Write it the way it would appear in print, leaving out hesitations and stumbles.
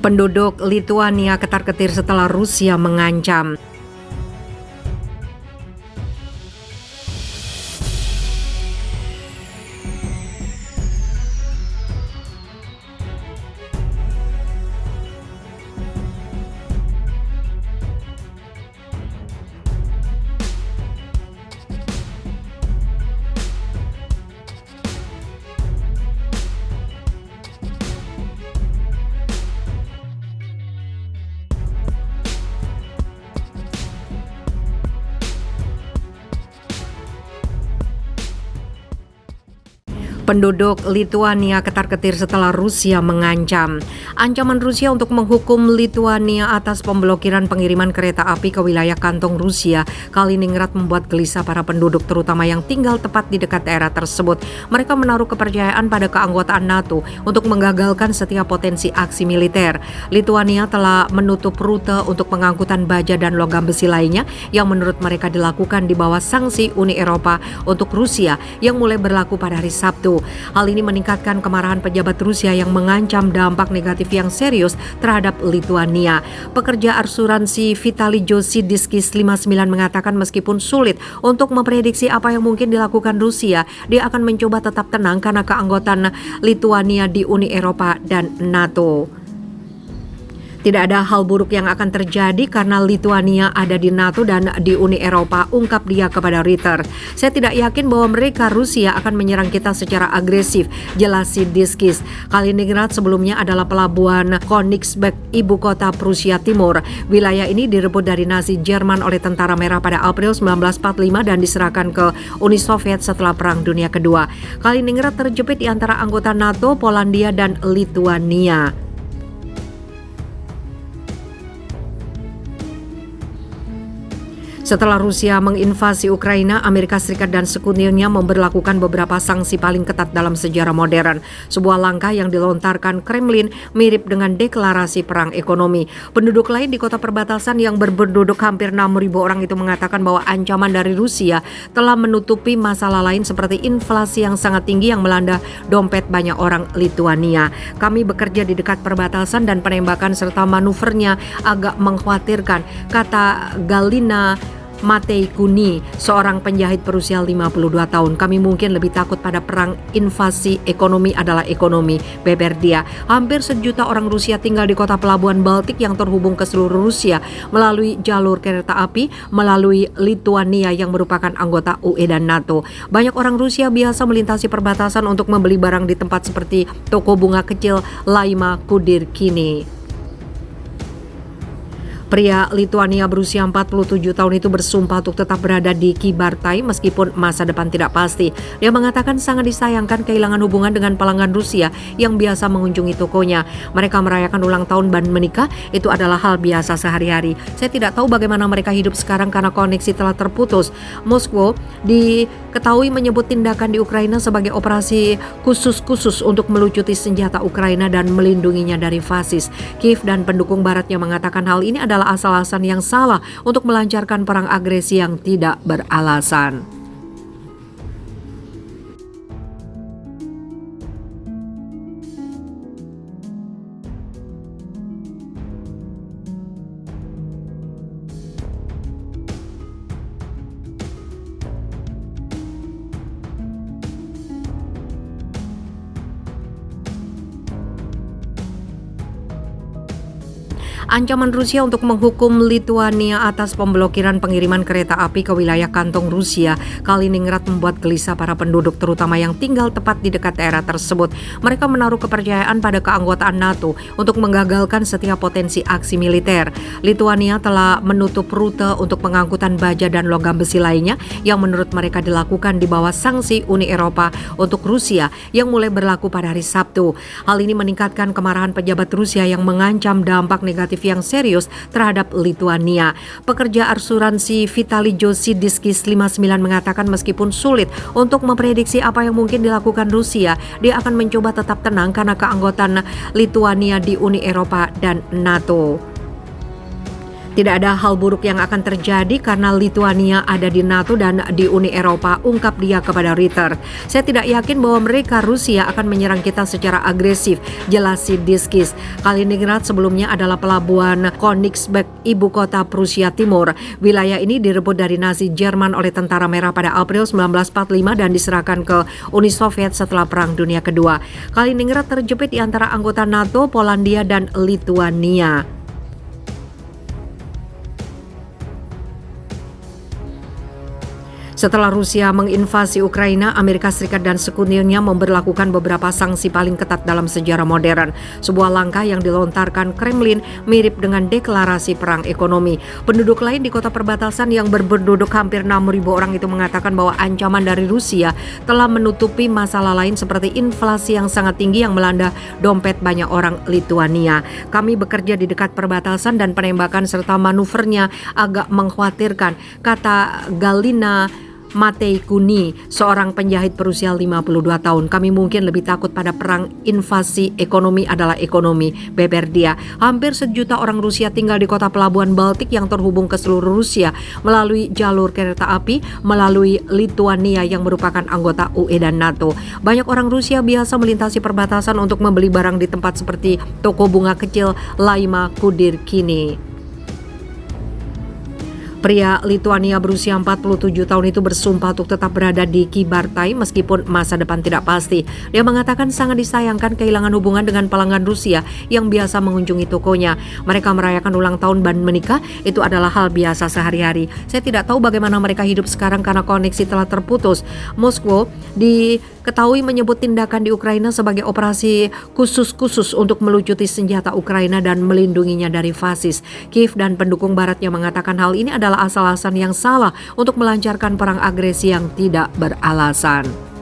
Penduduk Lituania ketar-ketir setelah Rusia mengancam. Penduduk Lituania ketar-ketir setelah Rusia mengancam. Ancaman Rusia untuk menghukum Lituania atas pemblokiran pengiriman kereta api ke wilayah kantong Rusia, Kaliningrad, membuat gelisah para penduduk, terutama yang tinggal tepat di dekat daerah tersebut. Mereka menaruh kepercayaan pada keanggotaan NATO untuk menggagalkan setiap potensi aksi militer. Lituania telah menutup rute untuk pengangkutan baja dan logam besi lainnya yang menurut mereka dilakukan di bawah sanksi Uni Eropa untuk Rusia yang mulai berlaku pada hari Sabtu. Hal ini meningkatkan kemarahan pejabat Rusia yang mengancam dampak negatif yang serius terhadap Lituania. Pekerja asuransi Vitali Josidskis 59 mengatakan meskipun sulit untuk memprediksi apa yang mungkin dilakukan Rusia, dia akan mencoba tetap tenang karena keanggotaan Lituania di Uni Eropa dan NATO. Tidak ada hal buruk yang akan terjadi karena Lituania ada di NATO dan di Uni Eropa, ungkap dia kepada Reuters. Saya tidak yakin bahwa mereka Rusia akan menyerang kita secara agresif, jelas Sidskis. Kaliningrad sebelumnya adalah pelabuhan Königsberg, ibu kota Prusia Timur. Wilayah ini direbut dari Nazi Jerman oleh Tentara Merah pada April 1945 dan diserahkan ke Uni Soviet setelah Perang Dunia Kedua. Kaliningrad terjepit di antara anggota NATO, Polandia, dan Lituania. Setelah Rusia menginvasi Ukraina, Amerika Serikat dan sekutunya memberlakukan beberapa sanksi paling ketat dalam sejarah modern. Sebuah langkah yang dilontarkan Kremlin mirip dengan deklarasi perang ekonomi. Penduduk lain di kota perbatasan yang berpenduduk hampir 6.000 orang itu mengatakan bahwa ancaman dari Rusia telah menutupi masalah lain seperti inflasi yang sangat tinggi yang melanda dompet banyak orang Lituania. Kami bekerja di dekat perbatasan dan penembakan serta manuvernya agak mengkhawatirkan, kata Galina Mateikuni, seorang penjahit berusia 52 tahun. Kami mungkin lebih takut pada perang invasi ekonomi adalah ekonomi, beber dia. Hampir 1 juta orang Rusia tinggal di kota pelabuhan Baltik yang terhubung ke seluruh Rusia melalui jalur kereta api melalui Lituania yang merupakan anggota UE dan NATO. Banyak orang Rusia biasa melintasi perbatasan untuk membeli barang di tempat seperti toko bunga kecil Laima Kudirkini. Pria Lituania berusia 47 tahun itu bersumpah untuk tetap berada di Kybartai meskipun masa depan tidak pasti. Dia mengatakan sangat disayangkan kehilangan hubungan dengan pelanggan Rusia yang biasa mengunjungi tokonya. Mereka merayakan ulang tahun dan menikah, itu adalah hal biasa sehari-hari. Saya tidak tahu bagaimana mereka hidup sekarang karena koneksi telah terputus. Moskow diketahui menyebut tindakan di Ukraina sebagai operasi khusus untuk melucuti senjata Ukraina dan melindunginya dari fasis. Kiev dan pendukung baratnya mengatakan hal ini adalah asal-alasan yang salah untuk melancarkan perang agresi yang tidak beralasan. Ancaman Rusia untuk menghukum Lituania atas pemblokiran pengiriman kereta api ke wilayah kantong Rusia, Kaliningrad, membuat gelisah para penduduk, terutama yang tinggal tepat di dekat daerah tersebut. Mereka menaruh kepercayaan pada keanggotaan NATO untuk menggagalkan setiap potensi aksi militer. Lituania telah menutup rute untuk pengangkutan baja dan logam besi lainnya yang menurut mereka dilakukan di bawah sanksi Uni Eropa untuk Rusia yang mulai berlaku pada hari Sabtu. Hal ini meningkatkan kemarahan pejabat Rusia yang mengancam dampak negatif yang serius terhadap Lituania. Pekerja asuransi Vitali Josidskis 59 mengatakan meskipun sulit untuk memprediksi apa yang mungkin dilakukan Rusia, dia akan mencoba tetap tenang karena keanggotaan Lituania di Uni Eropa dan NATO. Tidak ada hal buruk yang akan terjadi karena Lituania ada di NATO dan di Uni Eropa, ungkap dia kepada Reuters. Saya tidak yakin bahwa mereka Rusia akan menyerang kita secara agresif, jelas Sidiskis. Kaliningrad sebelumnya adalah pelabuhan Königsberg, ibu kota Prusia Timur. Wilayah ini direbut dari Nazi Jerman oleh Tentara Merah pada April 1945 dan diserahkan ke Uni Soviet setelah Perang Dunia Kedua. Kaliningrad terjepit di antara anggota NATO, Polandia, dan Lituania. Setelah Rusia menginvasi Ukraina, Amerika Serikat dan sekutunya memberlakukan beberapa sanksi paling ketat dalam sejarah modern. Sebuah langkah yang dilontarkan Kremlin mirip dengan deklarasi perang ekonomi. Penduduk lain di kota perbatasan yang berpenduduk hampir 6.000 orang itu mengatakan bahwa ancaman dari Rusia telah menutupi masalah lain seperti inflasi yang sangat tinggi yang melanda dompet banyak orang Lituania. Kami bekerja di dekat perbatasan dan penembakan serta manuvernya agak mengkhawatirkan, kata Galina Mateikuni, seorang penjahit berusia 52 tahun. Kami mungkin lebih takut pada perang invasi ekonomi adalah ekonomi, beber dia. Hampir 1 juta orang Rusia tinggal di kota pelabuhan Baltik yang terhubung ke seluruh Rusia melalui jalur kereta api melalui Lituania yang merupakan anggota UE dan NATO. Banyak orang Rusia biasa melintasi perbatasan untuk membeli barang di tempat seperti toko bunga kecil Laima Kudirkini. Pria Lituania berusia 47 tahun itu bersumpah untuk tetap berada di Kybartai meskipun masa depan tidak pasti. Dia mengatakan sangat disayangkan kehilangan hubungan dengan pelanggan Rusia yang biasa mengunjungi tokonya. Mereka merayakan ulang tahun dan menikah, itu adalah hal biasa sehari-hari. Saya tidak tahu bagaimana mereka hidup sekarang karena koneksi telah terputus. Moskow diketahui menyebut tindakan di Ukraina sebagai operasi khusus untuk melucuti senjata Ukraina dan melindunginya dari fasis. Kiev dan pendukung baratnya mengatakan hal ini adalah asal-alasan yang salah untuk melancarkan perang agresi yang tidak beralasan.